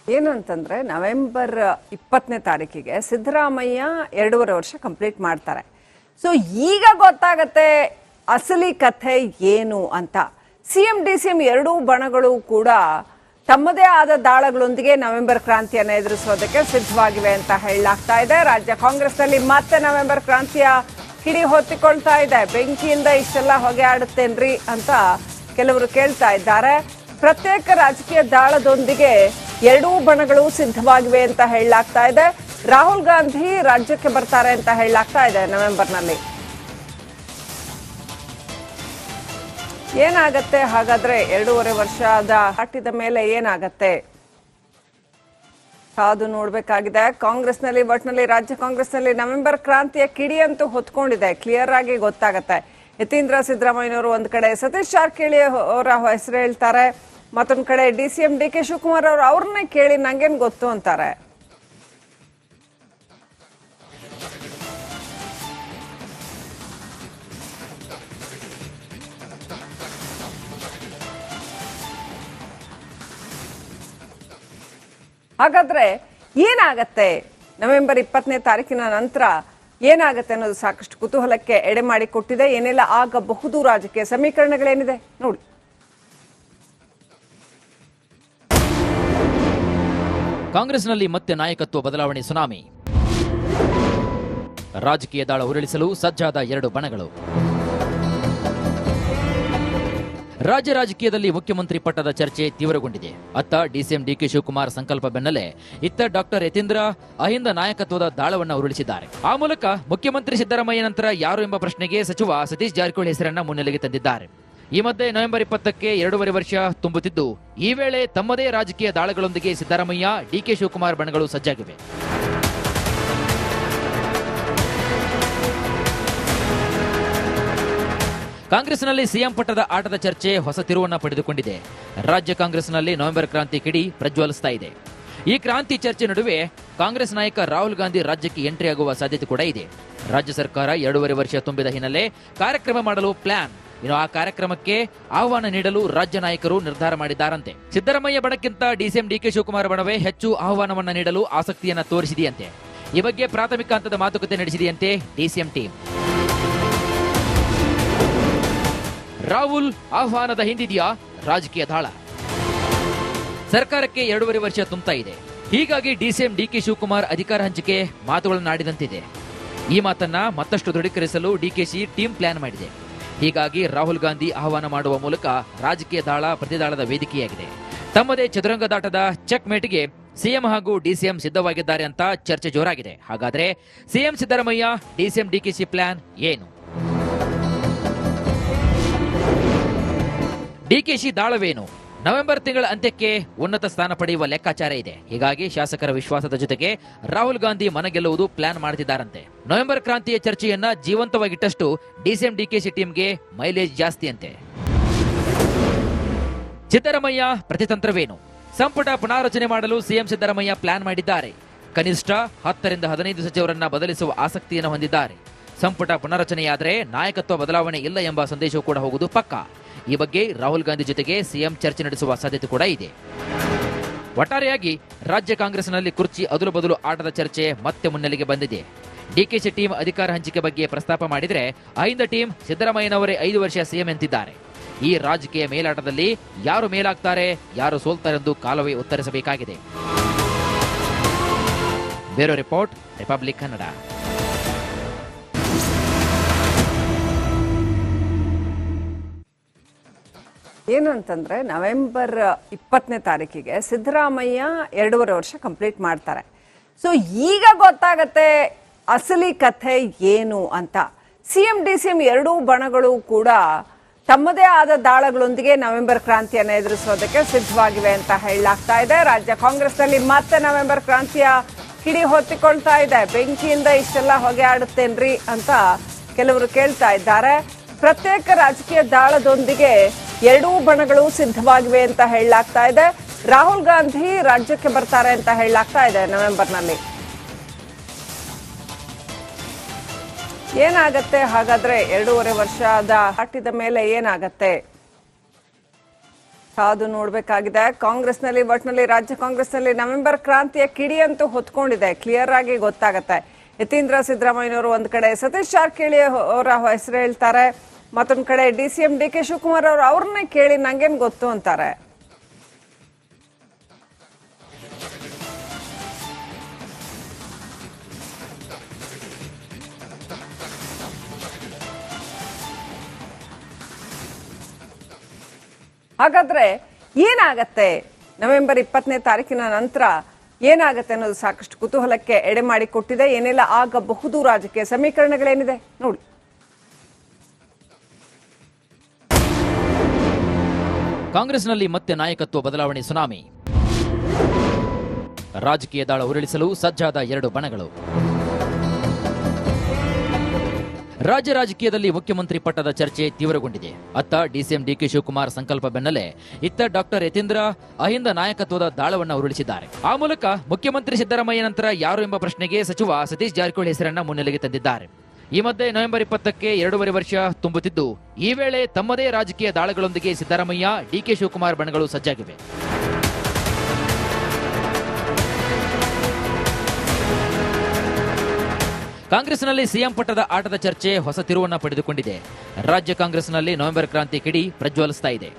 ಏನು ಅಂತಂದ್ರೆ ನವೆಂಬರ್ 20ನೇ ತಾರೀಕಿಗೆ ಸಿದ್ದರಾಮಯ್ಯ 2.5 ವರ್ಷ ಕಂಪ್ಲೀಟ್ ಮಾಡ್ತಾರೆ. ಸೊ ಈಗ ಗೊತ್ತಾಗತ್ತೆ ಅಸಲಿ ಕಥೆ ಏನು ಅಂತ. ಸಿಎಂ ಡಿಸಿಎಂ ಎರಡೂ ಬಣಗಳು ಕೂಡ ತಮ್ಮದೇ ಆದ ದಾಳಗಳೊಂದಿಗೆ ನವೆಂಬರ್ ಕ್ರಾಂತಿಯನ್ನು ಎದುರಿಸೋದಕ್ಕೆ ಸಿದ್ಧವಾಗಿವೆ ಅಂತ ಹೇಳಲಾಗ್ತಾ ಇದೆ. ರಾಜ್ಯ ಕಾಂಗ್ರೆಸ್ನಲ್ಲಿ ಮತ್ತೆ ನವೆಂಬರ್ ಕ್ರಾಂತಿಯ ಕಿಡಿ ಹೊತ್ತಿಕೊಳ್ತಾ ಇದೆ. ಬೆಂಕಿಯಿಂದ ಇಷ್ಟೆಲ್ಲ ಹೊಗೆ ಆಡುತ್ತೇನ್ರಿ ಅಂತ ಕೆಲವರು ಕೇಳ್ತಾ ಇದ್ದಾರೆ. ಪ್ರತ್ಯೇಕ ರಾಜಕೀಯ ದಾಳದೊಂದಿಗೆ ಎರಡೂ ಬಣಗಳು ಸಿದ್ಧವಾಗಿವೆ ಅಂತ ಹೇಳಲಾಗ್ತಾ ಇದೆ. ರಾಹುಲ್ ಗಾಂಧಿ ರಾಜ್ಯಕ್ಕೆ ಬರ್ತಾರೆ ಅಂತ ಹೇಳಲಾಗ್ತಾ ಇದೆ ನವೆಂಬರ್ನಲ್ಲಿ. ಏನಾಗತ್ತೆ ಹಾಗಾದ್ರೆ 2.5 ವರ್ಷದ ದಾಟಿದ ಮೇಲೆ ಏನಾಗತ್ತೆ ಕಾದು ನೋಡ್ಬೇಕಾಗಿದೆ. ಕಾಂಗ್ರೆಸ್ನಲ್ಲಿ ಒಟ್ನಲ್ಲಿ ರಾಜ್ಯ ಕಾಂಗ್ರೆಸ್ನಲ್ಲಿ ನವೆಂಬರ್ ಕ್ರಾಂತಿಯ ಕಿಡಿ ಅಂತೂ ಹೊತ್ಕೊಂಡಿದೆ. ಕ್ಲಿಯರ್ ಆಗಿ ಗೊತ್ತಾಗತ್ತೆ. ಯತೀಂದ್ರ ಸಿದ್ದರಾಮಯ್ಯನವರು ಒಂದ್ ಕಡೆ ಸತೀಶ್ ಜಾರಕಿಹೊಳಿ ಅವರ ಹೆಸರು ಹೇಳ್ತಾರೆ, ಮತ್ತೊಂದ್ ಕಡೆ ಡಿಸಿಎಂ ಡಿಕೆ ಶಿವಕುಮಾರ್ ಅವರು ಅವ್ರನ್ನೇ ಕೇಳಿ ನಂಗೇನ್ ಗೊತ್ತು ಅಂತಾರೆ. ಹಾಗಾದ್ರೆ ಏನಾಗತ್ತೆ ನವೆಂಬರ್ 20ನೇ ತಾರೀಕಿನ ನಂತರ ಏನಾಗತ್ತೆ ಅನ್ನೋದು ಸಾಕಷ್ಟು ಕುತೂಹಲಕ್ಕೆ ಎಡೆ ಮಾಡಿಕೊಟ್ಟಿದೆ. ಏನೆಲ್ಲ ಆಗಬಹುದು, ರಾಜಕೀಯ ಸಮೀಕರಣಗಳೇನಿದೆ ನೋಡಿ. ಕಾಂಗ್ರೆಸ್ನಲ್ಲಿ ಮತ್ತೆ ನಾಯಕತ್ವ ಬದಲಾವಣೆ ಸುನಾಮಿ. ರಾಜಕೀಯ ದಾಳ ಉರುಳಿಸಲು ಸಜ್ಜಾದ ಎರಡು ಬಣಗಳು. ರಾಜ್ಯ ರಾಜಕೀಯದಲ್ಲಿ ಮುಖ್ಯಮಂತ್ರಿ ಪಟ್ಟದ ಚರ್ಚೆ ತೀವ್ರಗೊಂಡಿದೆ. ಅತ್ತ ಡಿಸಿಎಂ ಡಿಕೆ ಶಿವಕುಮಾರ್ ಸಂಕಲ್ಪ ಬೆನ್ನಲ್ಲೇ ಇತ್ತ ಡಾಕ್ಟರ್ ಯತೀಂದ್ರ ಅಹಿಂದ ನಾಯಕತ್ವದ ದಾಳವನ್ನ ಉರುಳಿಸಿದ್ದಾರೆ. ಆ ಮೂಲಕ ಮುಖ್ಯಮಂತ್ರಿ ಸಿದ್ದರಾಮಯ್ಯ ನಂತರ ಯಾರು ಎಂಬ ಪ್ರಶ್ನೆಗೆ ಸಚಿವ ಸತೀಶ್ ಜಾರಕಿಹೊಳಿ ಹೆಸರನ್ನ ಮುನ್ನೆಲೆಗೆ ತಂದಿದ್ದಾರೆ. ಈ ಮಧ್ಯೆ ನವೆಂಬರ್ 20ಕ್ಕೆ 2.5 ವರ್ಷ ತುಂಬುತ್ತಿದ್ದು, ಈ ವೇಳೆ ತಮ್ಮದೇ ರಾಜಕೀಯ ದಾಳಗಳೊಂದಿಗೆ ಸಿದ್ದರಾಮಯ್ಯ ಡಿಕೆ ಶಿವಕುಮಾರ್ ಬಣಗಳು ಸಜ್ಜಾಗಿವೆ. ಕಾಂಗ್ರೆಸ್ನಲ್ಲಿ ಸಿಎಂ ಪಟ್ಟದ ಆಟದ ಚರ್ಚೆ ಹೊಸ ತಿರುವನ್ನ ಪಡೆದುಕೊಂಡಿದೆ. ರಾಜ್ಯ ಕಾಂಗ್ರೆಸ್ನಲ್ಲಿ ನವೆಂಬರ್ ಕ್ರಾಂತಿ ಕಿಡಿ ಪ್ರಜ್ವಲಿಸ್ತಾ ಇದೆ. ಈ ಕ್ರಾಂತಿ ಚರ್ಚೆ ನಡುವೆ ಕಾಂಗ್ರೆಸ್ ನಾಯಕ ರಾಹುಲ್ ಗಾಂಧಿ ರಾಜ್ಯಕ್ಕೆ ಎಂಟ್ರಿ ಆಗುವ ಸಾಧ್ಯತೆ ಕೂಡ ಇದೆ. ರಾಜ್ಯ ಸರ್ಕಾರ 2.5 ವರ್ಷ ತುಂಬಿದ ಹಿನ್ನೆಲೆ ಕಾರ್ಯಕ್ರಮ ಮಾಡಲು ಪ್ಲಾನ್. ಇನ್ನು ಆ ಕಾರ್ಯಕ್ರಮಕ್ಕೆ ಆಹ್ವಾನ ನೀಡಲು ರಾಜ್ಯ ನಾಯಕರು ನಿರ್ಧಾರ ಮಾಡಿದ್ದಾರಂತೆ. ಸಿದ್ದರಾಮಯ್ಯ ಬಣಕ್ಕಿಂತ ಡಿಸಿಎಂ ಡಿಕೆ ಶಿವಕುಮಾರ್ ಬಣವೇ ಹೆಚ್ಚು ಆಹ್ವಾನವನ್ನ ನೀಡಲು ಆಸಕ್ತಿಯನ್ನ ತೋರಿಸಿದೆಯಂತೆ. ಈ ಬಗ್ಗೆ ಪ್ರಾಥಮಿಕ ಹಂತದ ಮಾತುಕತೆ ನಡೆಸಿದೆಯಂತೆ ಡಿಸಿಎಂ ಟೀಮ್. ರಾಹುಲ್ ಆಹ್ವಾನದ ಹಿಂದಿದೆಯಾ ರಾಜಕೀಯ ದಾಳ? ಸರ್ಕಾರಕ್ಕೆ 2.5 ವರ್ಷ ತುಂಬುತ್ತಾ ಇದೆ. ಹೀಗಾಗಿ ಡಿಸಿಎಂ ಡಿಕೆ ಶಿವಕುಮಾರ್ ಅಧಿಕಾರ ಹಂಚಿಕೆ ಮಾತುಗಳನ್ನಾಡಿದಂತಿದೆ. ಈ ಮಾತನ್ನ ಮತ್ತಷ್ಟು ದೃಢೀಕರಿಸಲು ಡಿಕೆಶಿ ಟೀಮ್ ಪ್ಲಾನ್ ಮಾಡಿದೆ. ಹೀಗಾಗಿ ರಾಹುಲ್ ಗಾಂಧಿ ಆಹ್ವಾನ ಮಾಡುವ ಮೂಲಕ ರಾಜಕೀಯ ದಾಳ ಪ್ರತಿದಾಳದ ವೇದಿಕೆಯಾಗಿದೆ. ತಮ್ಮದೇ ಚದುರಂಗದಾಟದ ಚೆಕ್ ಮೇಟ್ಗೆ ಸಿಎಂ ಹಾಗೂ ಡಿಸಿಎಂ ಸಿದ್ಧವಾಗಿದ್ದಾರೆ ಅಂತ ಚರ್ಚೆ ಜೋರಾಗಿದೆ. ಹಾಗಾದ್ರೆ CM Siddaramaiah DCM DKShi plan ಏನು? ಡಿಕೆಶಿ ದಾಳವೇನು? ನವೆಂಬರ್ ತಿಂಗಳ ಅಂತ್ಯಕ್ಕೆ ಉನ್ನತ ಸ್ಥಾನ ಪಡೆಯುವ ಲೆಕ್ಕಾಚಾರ ಇದೆ. ಹೀಗಾಗಿ ಶಾಸಕರ ವಿಶ್ವಾಸದ ಜೊತೆಗೆ ರಾಹುಲ್ ಗಾಂಧಿ ಮನಗೆಲ್ಲುವುದು ಪ್ಲಾನ್ ಮಾಡುತ್ತಿದ್ದಾರಂತೆ. ನವೆಂಬರ್ ಕ್ರಾಂತಿಯ ಚರ್ಚೆಯನ್ನ ಜೀವಂತವಾಗಿಟ್ಟಷ್ಟು ಡಿಸಿಎಂ ಡಿಕೆಶಿ ಟೀಮ್ಗೆ ಮೈಲೇಜ್ ಜಾಸ್ತಿ ಅಂತೆ. ಸಿದ್ದರಾಮಯ್ಯ ಪ್ರತಿತಂತ್ರವೇನು? ಸಂಪುಟ ಪುನಾರಚನೆ ಮಾಡಲು ಸಿಎಂ ಸಿದ್ದರಾಮಯ್ಯ ಪ್ಲಾನ್ ಮಾಡಿದ್ದಾರೆ. ಕನಿಷ್ಠ 10 ರಿಂದ 15 ಸಚಿವರನ್ನ ಬದಲಿಸುವ ಆಸಕ್ತಿಯನ್ನು ಹೊಂದಿದ್ದಾರೆ. ಸಂಪುಟ ಪುನರಚನೆಯಾದರೆ ನಾಯಕತ್ವ ಬದಲಾವಣೆ ಇಲ್ಲ ಎಂಬ ಸಂದೇಶವೂ ಕೂಡ ಹೋಗುವುದು ಪಕ್ಕಾ. ಈ ಬಗ್ಗೆ ರಾಹುಲ್ ಗಾಂಧಿ ಜೊತೆಗೆ ಸಿಎಂ ಚರ್ಚೆ ನಡೆಸುವ ಸಾಧ್ಯತೆ ಕೂಡ ಇದೆ. ಒಟ್ಟಾರೆಯಾಗಿ ರಾಜ್ಯ ಕಾಂಗ್ರೆಸ್ನಲ್ಲಿ ಕುರ್ಚಿ ಅದಲು ಬದಲು ಆಟದ ಚರ್ಚೆ ಮತ್ತೆ ಮುನ್ನೆಲೆಗೆ ಬಂದಿದೆ. ಡಿಕೆಶಿ ಟೀಮ್ ಅಧಿಕಾರ ಹಂಚಿಕೆ ಬಗ್ಗೆ ಪ್ರಸ್ತಾಪ ಮಾಡಿದರೆ ಅಹಿಂದ ಟೀಮ್ ಸಿದ್ದರಾಮಯ್ಯನವರೇ 5 ವರ್ಷ ಸಿಎಂ ಎಂತಿದ್ದಾರೆ. ಈ ರಾಜಕೀಯ ಮೇಲಾಟದಲ್ಲಿ ಯಾರು ಮೇಲಾಗ್ತಾರೆ, ಯಾರು ಸೋಲ್ತಾರೆಂದು ಕಾಲವೇ ಉತ್ತರಿಸಬೇಕಾಗಿದೆ. Bureau report, Republic Kannada. ಏನು ಅಂತಂದ್ರೆ ನವೆಂಬರ್ 20ನೇ ತಾರೀಕಿಗೆ ಸಿದ್ದರಾಮಯ್ಯ 2.5 ವರ್ಷ ಕಂಪ್ಲೀಟ್ ಮಾಡ್ತಾರೆ. ಸೊ ಈಗ ಗೊತ್ತಾಗತ್ತೆ ಅಸಲಿ ಕಥೆ ಏನು ಅಂತ. ಸಿಎಂ ಡಿಸಿಎಂ ಎರಡೂ ಬಣಗಳು ಕೂಡ ತಮ್ಮದೇ ಆದ ದಾಳಗಳೊಂದಿಗೆ ನವೆಂಬರ್ ಕ್ರಾಂತಿಯನ್ನು ಎದುರಿಸೋದಕ್ಕೆ ಸಿದ್ಧವಾಗಿವೆ ಅಂತ ಹೇಳಲಾಗ್ತಾ ಇದೆ. ರಾಜ್ಯ ಕಾಂಗ್ರೆಸ್ನಲ್ಲಿ ಮತ್ತೆ ನವೆಂಬರ್ ಕ್ರಾಂತಿಯ ಕಿಡಿ ಹೊತ್ತಿಕೊಳ್ತಾ ಇದೆ. ಬೆಂಕಿಯಿಂದ ಇಷ್ಟೆಲ್ಲ ಹೊಗೆ ಆಡುತ್ತೇನ್ರಿ ಅಂತ ಕೆಲವರು ಕೇಳ್ತಾ ಇದ್ದಾರೆ. ಪ್ರತ್ಯೇಕ ರಾಜಕೀಯ ದಾಳದೊಂದಿಗೆ ಎರಡೂ ಬಣಗಳು ಸಿದ್ಧವಾಗಿವೆ ಅಂತ ಹೇಳಲಾಗ್ತಾ ಇದೆ. ರಾಹುಲ್ ಗಾಂಧಿ ರಾಜ್ಯಕ್ಕೆ ಬರ್ತಾರೆ ಅಂತ ಹೇಳಲಾಗ್ತಾ ಇದೆ ನವೆಂಬರ್ನಲ್ಲಿ. ಏನಾಗತ್ತೆ ಹಾಗಾದ್ರೆ 2.5 ವರ್ಷದ ದಾಟಿದ ಮೇಲೆ ಏನಾಗತ್ತೆ ಕಾದು ನೋಡ್ಬೇಕಾಗಿದೆ. ಕಾಂಗ್ರೆಸ್ನಲ್ಲಿ ಒಟ್ನಲ್ಲಿ ರಾಜ್ಯ ಕಾಂಗ್ರೆಸ್ನಲ್ಲಿ ನವೆಂಬರ್ ಕ್ರಾಂತಿಯ ಕಿಡಿ ಅಂತೂ ಹೊತ್ಕೊಂಡಿದೆ. ಕ್ಲಿಯರ್ ಆಗಿ ಗೊತ್ತಾಗತ್ತೆ. ಯತೀಂದ್ರ ಸಿದ್ದರಾಮಯ್ಯನವರು ಒಂದ್ ಕಡೆ ಸತೀಶ್ ಜಾರಕಿಹೊಳಿ ಅವರ ಹೆಸರು ಹೇಳ್ತಾರೆ, ಮತ್ತೊಂದ್ ಕಡೆ DCM DK ಶಿವಕುಮಾರ್ ಅವರು ಅವ್ರನ್ನೇ ಕೇಳಿ ನಂಗೇನ್ ಗೊತ್ತು ಅಂತಾರೆ. ಹಾಗಾದ್ರೆ ಏನಾಗತ್ತೆ ನವೆಂಬರ್ 20ನೇ ತಾರೀಕಿನ ನಂತರ ಏನಾಗತ್ತೆ ಅನ್ನೋದು ಸಾಕಷ್ಟು ಕುತೂಹಲಕ್ಕೆ ಎಡೆ ಮಾಡಿಕೊಟ್ಟಿದೆ. ಏನೆಲ್ಲ ಆಗಬಹುದು, ರಾಜಕೀಯ ಸಮೀಕರಣಗಳೇನಿದೆ ನೋಡಿ. ಕಾಂಗ್ರೆಸ್ನಲ್ಲಿ ಮತ್ತೆ ನಾಯಕತ್ವ ಬದಲಾವಣೆ ಸುನಾಮಿ. ರಾಜಕೀಯ ದಾಳ ಉರುಳಿಸಲು ಸಜ್ಜಾದ 2 ಬಣಗಳು. ರಾಜ್ಯ ರಾಜಕೀಯದಲ್ಲಿ ಮುಖ್ಯಮಂತ್ರಿ ಪಟ್ಟದ ಚರ್ಚೆ ತೀವ್ರಗೊಂಡಿದೆ. ಅತ್ತ DCM DK ಶಿವಕುಮಾರ್ ಸಂಕಲ್ಪ ಬೆನ್ನಲ್ಲೇ ಇತ್ತ ಡಾಕ್ಟರ್ ಯತೀಂದ್ರ ಅಹಿಂದ ನಾಯಕತ್ವದ ದಾಳವನ್ನ ಉರುಳಿಸಿದ್ದಾರೆ. ಆ ಮೂಲಕ ಮುಖ್ಯಮಂತ್ರಿ ಸಿದ್ದರಾಮಯ್ಯ ನಂತರ ಯಾರು ಎಂಬ ಪ್ರಶ್ನೆಗೆ ಸಚಿವ ಸತೀಶ್ ಜಾರಕಿಹೊಳಿ ಹೆಸರನ್ನ ಮುನ್ನೆಲೆಗೆ ತಂದಿದ್ದಾರೆ. ಈ ಮಧ್ಯೆ ನವೆಂಬರ್ 20ಕ್ಕೆ 2.5 ವರ್ಷ ತುಂಬುತ್ತಿದ್ದು, ಈ ವೇಳೆ ತಮ್ಮದೇ ರಾಜಕೀಯ ದಾಳಗಳೊಂದಿಗೆ ಸಿದ್ದರಾಮಯ್ಯ DK ಶಿವಕುಮಾರ್ ಬಣಗಳು ಸಜ್ಜಾಗಿವೆ. ಕಾಂಗ್ರೆಸ್ನಲ್ಲಿ ಸಿಎಂ ಪಟ್ಟದ ಆಟದ ಚರ್ಚೆ ಹೊಸ ತಿರುವನ್ನ ಪಡೆದುಕೊಂಡಿದೆ. ರಾಜ್ಯ ಕಾಂಗ್ರೆಸ್ನಲ್ಲಿ ನವೆಂಬರ್ ಕ್ರಾಂತಿ ಕಿಡಿ ಪ್ರಜ್ವಲಿಸ್ತಾ ಇದೆ.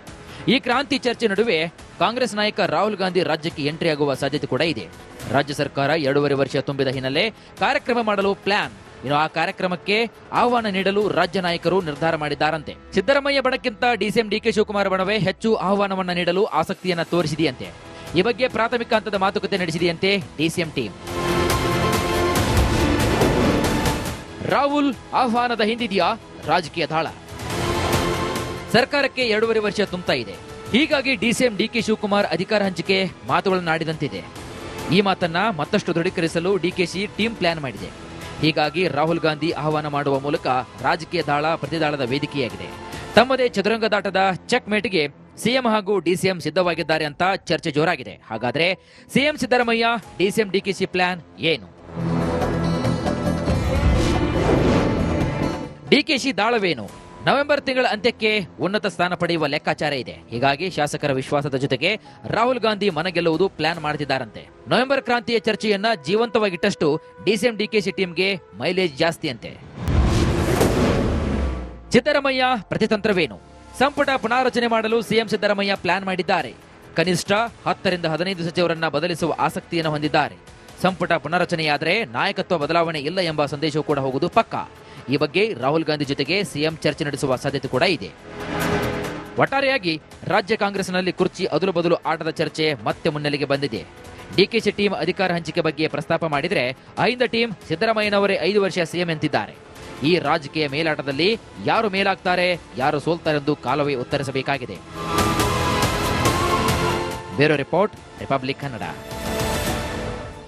ಈ ಕ್ರಾಂತಿ ಚರ್ಚೆ ನಡುವೆ ಕಾಂಗ್ರೆಸ್ ನಾಯಕ ರಾಹುಲ್ ಗಾಂಧಿ ರಾಜ್ಯಕ್ಕೆ ಎಂಟ್ರಿ ಆಗುವ ಸಾಧ್ಯತೆ ಕೂಡ ಇದೆ. ರಾಜ್ಯ ಸರ್ಕಾರ 2.5 ವರ್ಷ ತುಂಬಿದ ಹಿನ್ನೆಲೆ ಕಾರ್ಯಕ್ರಮ ಮಾಡಲು ಪ್ಲಾನ್. ಇನ್ನು ಆ ಕಾರ್ಯಕ್ರಮಕ್ಕೆ ಆಹ್ವಾನ ನೀಡಲು ರಾಜ್ಯ ನಾಯಕರು ನಿರ್ಧಾರ ಮಾಡಿದ್ದಾರಂತೆ. ಸಿದ್ದರಾಮಯ್ಯ ಬಣಕ್ಕಿಂತ DCM DK ಶಿವಕುಮಾರ್ ಬಣವೇ ಹೆಚ್ಚು ಆಹ್ವಾನವನ್ನ ನೀಡಲು ಆಸಕ್ತಿಯನ್ನ ತೋರಿಸಿದೆಯಂತೆ. ಈ ಬಗ್ಗೆ ಪ್ರಾಥಮಿಕ ಹಂತದ ಮಾತುಕತೆ ನಡೆಸಿದೆಯಂತೆ DCM ಟೀಮ್. ರಾಹುಲ್ ಆಹ್ವಾನದ ಹಿಂದಿದೆಯಾ ರಾಜಕೀಯ ದಾಳ? ಸರ್ಕಾರಕ್ಕೆ 2.5 ವರ್ಷ ತುಂಬುತ್ತಾ ಇದೆ. ಹೀಗಾಗಿ DCM DK ಶಿವಕುಮಾರ್ ಅಧಿಕಾರ ಹಂಚಿಕೆ ಮಾತುಗಳನ್ನಾಡಿದಂತಿದೆ. ಈ ಮಾತನ್ನ ಮತ್ತಷ್ಟು ದೃಢೀಕರಿಸಲು DKಶಿ ಟೀಮ್ ಪ್ಲಾನ್ ಮಾಡಿದೆ. ಹೀಗಾಗಿ ರಾಹುಲ್ ಗಾಂಧಿ ಆಹ್ವಾನ ಮಾಡುವ ಮೂಲಕ ರಾಜಕೀಯ ದಾಳ ಪ್ರತಿದಾಳದ ವೇದಿಕೆಯಾಗಿದೆ. ತಮ್ಮದೇ ಚದುರಂಗದಾಟದ ಚೆಕ್ ಮೇಟ್ಗೆ ಸಿಎಂ ಹಾಗೂ DCM ಸಿದ್ಧವಾಗಿದ್ದಾರೆ ಅಂತ ಚರ್ಚೆ ಜೋರಾಗಿದೆ. ಹಾಗಾದ್ರೆ ಸಿಎಂ ಸಿದ್ದರಾಮಯ್ಯ DCM DKಶಿ ಪ್ಲಾನ್ ಏನು? DKಶಿ ದಾಳವೇನು? ನವೆಂಬರ್ ತಿಂಗಳ ಅಂತ್ಯಕ್ಕೆ ಉನ್ನತ ಸ್ಥಾನ ಪಡೆಯುವ ಲೆಕ್ಕಾಚಾರ ಇದೆ. ಹೀಗಾಗಿ ಶಾಸಕರ ವಿಶ್ವಾಸದ ಜೊತೆಗೆ ರಾಹುಲ್ ಗಾಂಧಿ ಮನಗೆಲ್ಲುವುದು ಪ್ಲಾನ್ ಮಾಡುತ್ತಿದ್ದಾರಂತೆ. ನವೆಂಬರ್ ಕ್ರಾಂತಿಯ ಚರ್ಚೆಯನ್ನ ಜೀವಂತವಾಗಿಟ್ಟಷ್ಟು DCM DKಶಿ ಟೀಮ್ಗೆ ಮೈಲೇಜ್ ಜಾಸ್ತಿ ಅಂತೆ. ಸಿದ್ದರಾಮಯ್ಯ ಪ್ರತಿತಂತ್ರವೇನು? ಸಂಪುಟ ಪುನಾರಚನೆ ಮಾಡಲು ಸಿಎಂ ಸಿದ್ದರಾಮಯ್ಯ ಪ್ಲಾನ್ ಮಾಡಿದ್ದಾರೆ. ಕನಿಷ್ಠ 10 ರಿಂದ 15 ಸಚಿವರನ್ನ ಬದಲಿಸುವ ಆಸಕ್ತಿಯನ್ನು ಹೊಂದಿದ್ದಾರೆ. ಸಂಪುಟ ಪುನರಚನೆಯಾದರೆ ನಾಯಕತ್ವ ಬದಲಾವಣೆ ಇಲ್ಲ ಎಂಬ ಸಂದೇಶವೂ ಕೂಡ ಹೋಗುವುದು ಪಕ್ಕಾ. ಈ ಬಗ್ಗೆ ರಾಹುಲ್ ಗಾಂಧಿ ಜೊತೆಗೆ ಸಿಎಂ ಚರ್ಚೆ ನಡೆಸುವ ಸಾಧ್ಯತೆ ಕೂಡ ಇದೆ. ಒಟ್ಟಾರೆಯಾಗಿ ರಾಜ್ಯ ಕಾಂಗ್ರೆಸ್ನಲ್ಲಿ ಕುರ್ಚಿ ಅದಲು ಬದಲು ಆಟದ ಚರ್ಚೆ ಮತ್ತೆ ಮುನ್ನೆಲೆಗೆ ಬಂದಿದೆ. DKಶಿ ಟೀಮ್ ಅಧಿಕಾರ ಹಂಚಿಕೆ ಬಗ್ಗೆ ಪ್ರಸ್ತಾಪ ಮಾಡಿದರೆ ಅಹಿಂದ ಟೀಮ್ ಸಿದ್ದರಾಮಯ್ಯನವರೇ 5 ವರ್ಷ ಸಿಎಂ ಎಂತಿದ್ದಾರೆ. ಈ ರಾಜಕೀಯ ಮೇಲಾಟದಲ್ಲಿ ಯಾರು ಮೇಲಾಗ್ತಾರೆ, ಯಾರು ಸೋಲ್ತಾರೆಂದು ಕಾಲವೇ ಉತ್ತರಿಸಬೇಕಾಗಿದೆ. Bureau report, Republic Kannada.